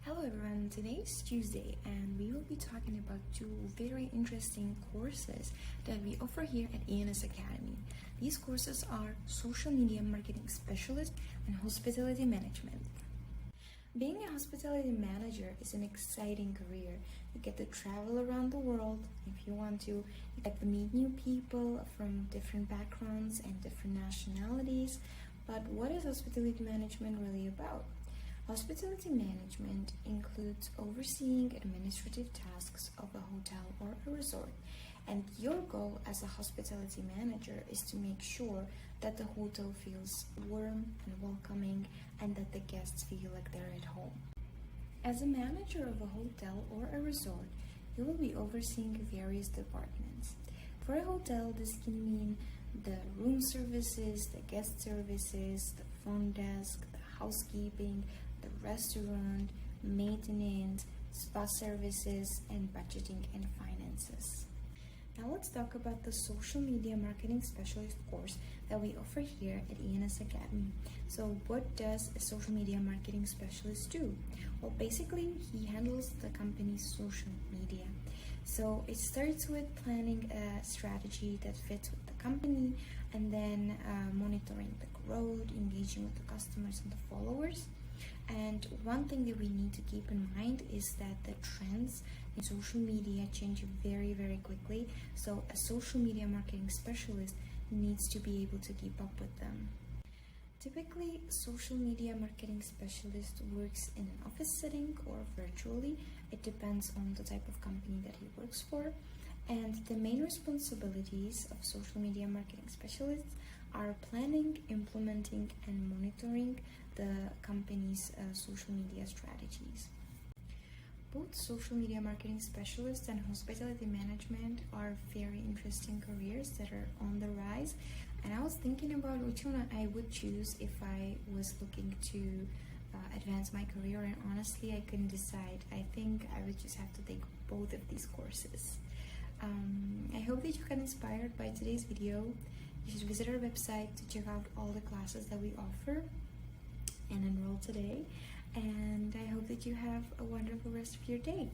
Hello everyone, today is Tuesday and we will be talking about two very interesting courses that we offer here at ENS Academy. These courses are Social Media Marketing Specialist and Hospitality Management. Being a hospitality manager is an exciting career. You get to travel around the world if you want to. You get to meet new people from different backgrounds and different nationalities. But what is hospitality management really about? Hospitality management includes overseeing administrative tasks of a hotel or a resort, and your goal as a hospitality manager is to make sure that the hotel feels warm and welcoming and that the guests feel like they're at home. As a manager of a hotel or a resort, you will be overseeing various departments. For a hotel, this can mean the room services, the guest services, the front desk, the housekeeping, the restaurant, maintenance, spa services, and budgeting and finances. Now let's talk about the Social Media Marketing Specialist course that we offer here at ENS Academy. So what does a Social Media Marketing Specialist do? Well, basically he handles the company's social media. So it starts with planning a strategy that fits with the company and then monitoring the growth, engaging with the customers and the followers. And one thing that we need to keep in mind is that the trends in social media change very quickly. So a social media marketing specialist needs to be able to keep up with them. Typically, social media marketing specialist works in an office setting or virtually. It depends on the type of company that he works for. And the main responsibilities of social media marketing specialists are planning, implementing, and monitoring the company's social media strategies. Both social media marketing specialists and hospitality management are very interesting careers that are on the rise. And I was thinking about which one I would choose if I was looking to advance my career, and honestly I couldn't decide. I think I would just have to take both of these courses. I hope that you got inspired by today's video. You should visit our website to check out all the classes that we offer and enroll today. And I hope that you have a wonderful rest of your day.